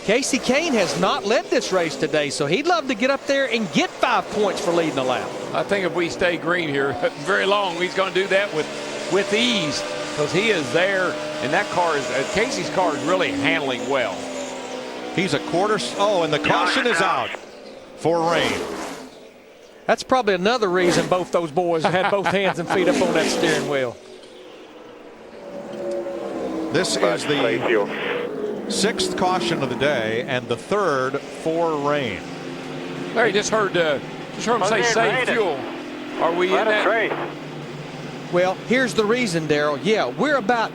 Casey Kane has not led this race today, so he'd love to get up there and get 5 points for leading the lap. I think if we stay green here very long, he's going to do that with ease, because he is there, and that car is Casey's car is really handling well. He's a quarter. Oh, and the caution is out for rain. That's probably another reason both those boys had both hands and feet up on that steering wheel. This is the 6th caution of the day and the 3rd for rain. Larry, just heard him say save fuel. Are we in that? Well, here's the reason, Darrell. Yeah, we're about,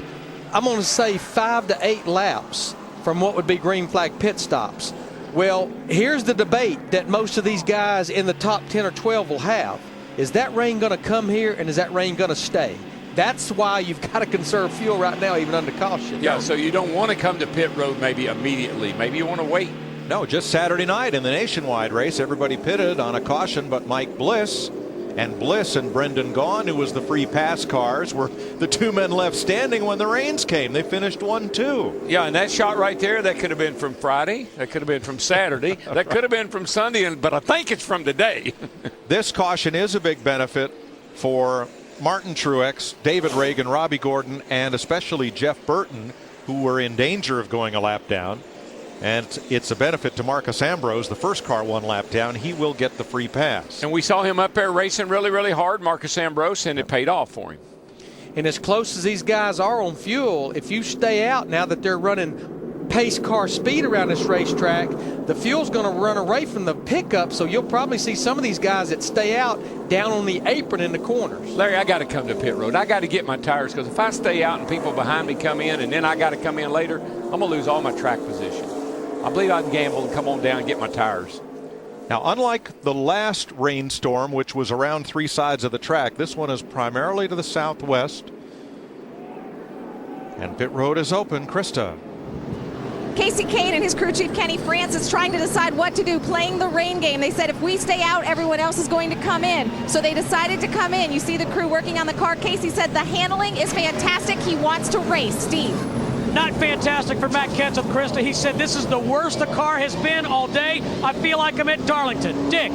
I'm going to say 5 to 8 laps from what would be green flag pit stops. Well, here's the debate that most of these guys in the top 10 or 12 will have. Is that rain going to come here, and is that rain going to stay? That's why you've got to conserve fuel right now, even under caution. Yeah, so you don't want to come to pit road maybe immediately. Maybe you want to wait. No, just Saturday night in the nationwide race, everybody pitted on a caution but Mike Bliss. And Bliss and Brendan Gaughan, who was the free pass cars, were the 2 men left standing when the rains came. They finished 1-2. Yeah, and that shot right there, that could have been from Friday. That could have been from Saturday. That could have been from Sunday, but I think it's from today. This caution is a big benefit for Martin Truex, David Reagan, Robbie Gordon, and especially Jeff Burton, who were in danger of going a lap down. And it's a benefit to Marcus Ambrose, the first car 1 lap down. He will get the free pass. And we saw him up there racing really, really hard, Marcus Ambrose, and it paid off for him. And as close as these guys are on fuel, if you stay out now that they're running pace car speed around this racetrack, the fuel's going to run away from the pickup, so you'll probably see some of these guys that stay out down on the apron in the corners. Larry, I got to come to pit road. I got to get my tires, because if I stay out and people behind me come in and then I got to come in later, I'm going to lose all my track position. I believe I can gamble and come on down and get my tires. Now, unlike the last rainstorm, which was around 3 sides of the track, this one is primarily to the southwest. And pit road is open. Krista. Casey Kane and his crew chief Kenny Francis trying to decide what to do, playing the rain game. They said if we stay out, everyone else is going to come in. So they decided to come in. You see the crew working on the car. Casey said the handling is fantastic. He wants to race. Steve. Not fantastic for Matt Kenseth, Krista. He said this is the worst the car has been all day. I feel like I'm at Darlington. Dick.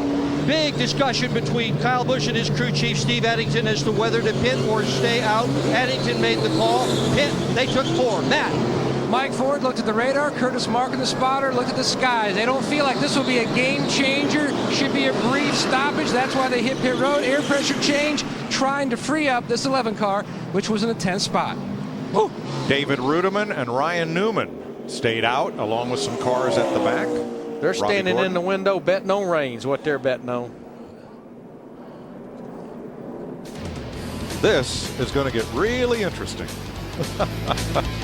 Big discussion between Kyle Busch and his crew chief Steve Addington as to whether to pit or stay out. Addington made the call. Pit. They took 4. Matt. Mike Ford looked at the radar. Curtis Markin, the spotter, looked at the skies. They don't feel like this will be a game changer. Should be a brief stoppage. That's why they hit pit road. Air pressure change, trying to free up this 11 car, which was in a 10th spot. Woo. David Ruderman and Ryan Newman stayed out along with some cars at the back. They're standing in the window betting on rain's what they're betting on. This is going to get really interesting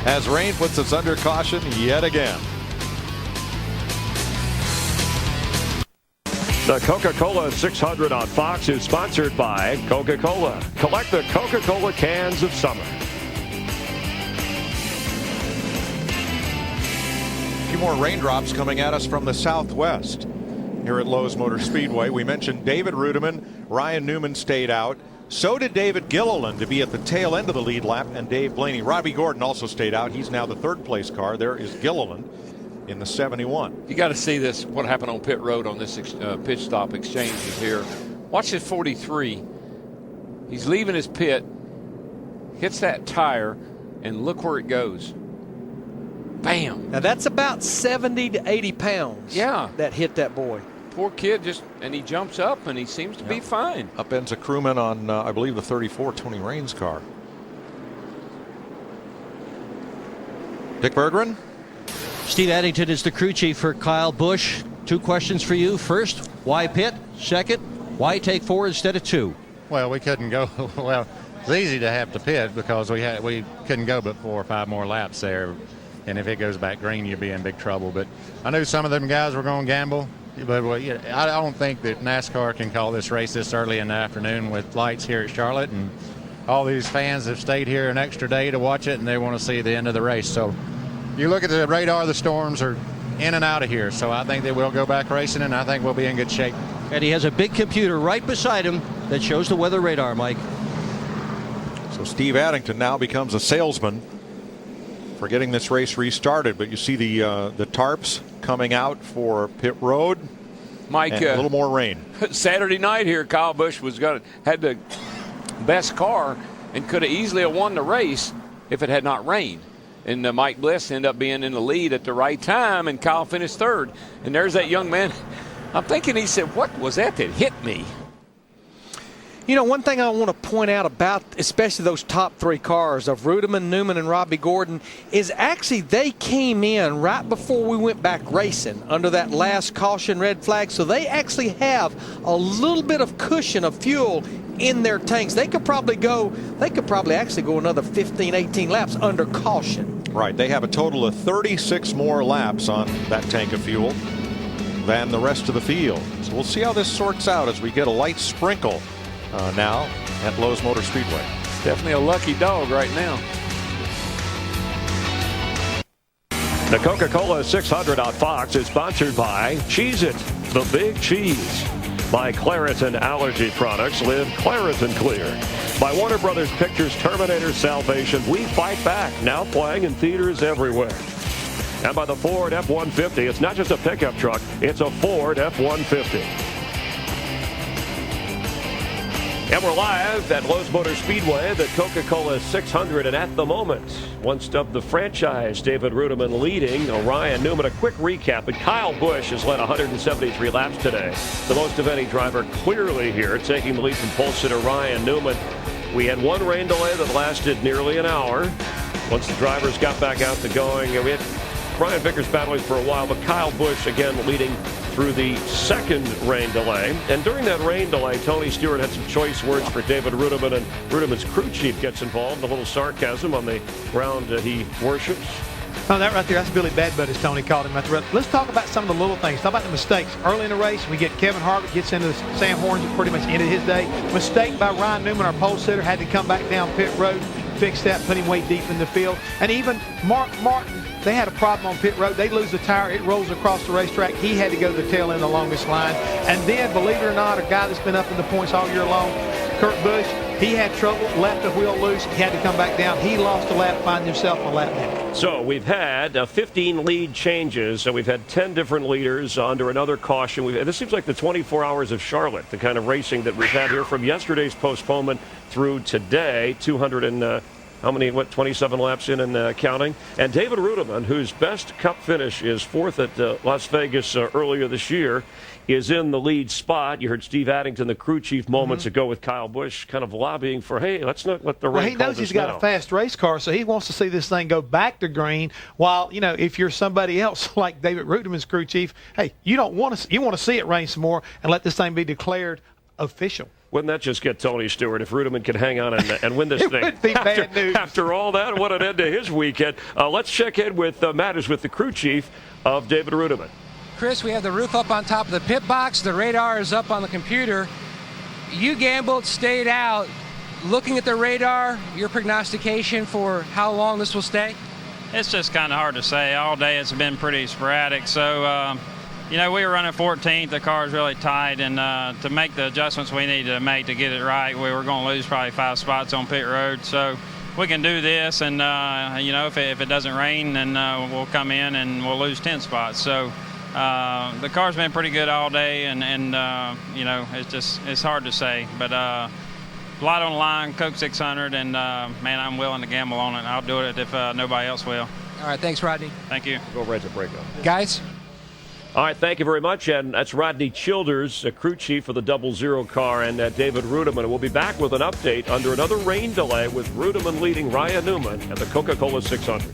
as rain puts us under caution yet again. The Coca-Cola 600 on Fox is sponsored by Coca-Cola. Collect the Coca-Cola cans of summer. A few more raindrops coming at us from the southwest here at Lowe's Motor Speedway. We mentioned David Ruderman, Ryan Newman stayed out. So did David Gilliland to be at the tail end of the lead lap, and Dave Blaney. Robbie Gordon also stayed out. He's now the 3rd place car. There is Gilliland in the 71. You got to see this, what happened on pit road on this pit stop exchanges here. Watch this 43. He's leaving his pit, hits that tire, and look where it goes. Bam. Now that's about 70 to 80 pounds. Yeah. That hit that boy. Poor kid, and he jumps up and he seems to be fine. Upends a crewman on, I believe, the 34 Tony Raines car. Dick Berggren. Steve Addington is the crew chief for Kyle Busch. 2 questions for you. First, why pit? Second, why take 4 instead of 2? Well, we couldn't go. Well, it's easy to have to pit because we couldn't go but 4 or 5 more laps there. And if it goes back green, you'll be in big trouble. But I knew some of them guys were going to gamble. But I don't think that NASCAR can call this race this early in the afternoon with lights here at Charlotte. And all these fans have stayed here an extra day to watch it, and they want to see the end of the race. So you look at the radar, the storms are in and out of here. So I think they will go back racing, and I think we'll be in good shape. And he has a big computer right beside him that shows the weather radar, Mike. So Steve Addington now becomes a salesman for getting this race restarted. But you see the tarps coming out for pit road. Mike, and a little more rain. Saturday night here, Kyle Busch had the best car and could have easily won the race if it had not rained. And Mike Bliss ended up being in the lead at the right time, and Kyle finished third. And there's that young man. I'm thinking, he said, what was that hit me? You know, one thing I want to point out about especially those top three cars of Rudiman, Newman, and Robbie Gordon is actually they came in right before we went back racing under that last caution red flag. So they actually have a little bit of cushion of fuel in their tanks. They could probably actually go another 15, 18 laps under caution. Right. They have a total of 36 more laps on that tank of fuel than the rest of the field. So we'll see how this sorts out as we get a light sprinkle now at Lowe's Motor Speedway. Definitely a lucky dog right now. The Coca-Cola 600 on Fox is sponsored by Cheez-It, the Big Cheese. By Claritin Allergy Products, live Claritin Clear. By Warner Brothers Pictures Terminator Salvation, We Fight Back, now playing in theaters everywhere. And by the Ford F-150, it's not just a pickup truck, it's a Ford F-150. And we're live at Lowe's Motor Speedway, the Coca-Cola 600, and at the moment, once dubbed the franchise, David Rudiman leading, Ryan Newman. A quick recap, and Kyle Busch has led 173 laps today. The most of any driver clearly here, taking the lead from pole sitter Ryan Newman. We had one rain delay that lasted nearly an hour. Once the drivers got back out to going, we had Brian Vickers battling for a while, but Kyle Busch again leading through the second rain delay. And during that rain delay, Tony Stewart had some choice words for David Rudiman, and Rudiman's crew chief gets involved. A little sarcasm on the ground he worships. Oh, that right there, that's Billy Badbutt, as Tony called him. Let's talk about some of the little things. Talk about the mistakes. Early in the race, we get Kevin Harvick gets into the Sam Horns at pretty much ended his day. Mistake by Ryan Newman, our pole sitter, had to come back down pit road, fix that, put him way deep in the field. And even Mark Martin, they had a problem on pit road. They lose the tire. It rolls across the racetrack. He had to go to the tail end, the longest line. And then, believe it or not, a guy that's been up in the points all year long, Kurt Busch, he had trouble, left the wheel loose. He had to come back down. He lost a lap, finding himself a lap down. So we've had 15 lead changes. So we've had 10 different leaders under another caution. This seems like the 24 hours of Charlotte, the kind of racing that we've had here from yesterday's postponement through today. 27 laps in and counting. And David Rudiman, whose best Cup finish is fourth at Las Vegas earlier this year, is in the lead spot. You heard Steve Addington, the crew chief, moments ago with Kyle Busch, kind of lobbying for, hey, let's not let the rain. Well, he knows he's got a fast race car, so he wants to see this thing go back to green. While, you know, if you're somebody else like David Rudiman's crew chief, hey, you want to see it rain some more and let this thing be declared official. Wouldn't that just get Tony Stewart if Rudiman could hang on and win this it thing? Would be bad news. After all that, what an end to his weekend. Let's check in with Matt, who's with the crew chief of David Rudiman. Chris, we have the roof up on top of the pit box. The radar is up on the computer. You gambled, stayed out. Looking at the radar, your prognostication for how long this will stay? It's just kind of hard to say. All day it's been pretty sporadic. So, you know, we were running 14th. The car's really tight, and to make the adjustments we need to make to get it right, we were going to lose probably 5 spots on pit road. So we can do this, and, you know, if it doesn't rain, then we'll come in and we'll lose 10 spots. So the car's been pretty good all day, and you know, it's hard to say. But a lot on the line, Coke 600, and, man, I'm willing to gamble on it. I'll do it if nobody else will. All right, thanks, Rodney. Thank you. Go right to breakup. Guys? All right, thank you very much. And that's Rodney Childers, a crew chief for the 00 car, and David Rudiman. We'll be back with an update under another rain delay with Rudiman leading Ryan Newman at the Coca-Cola 600.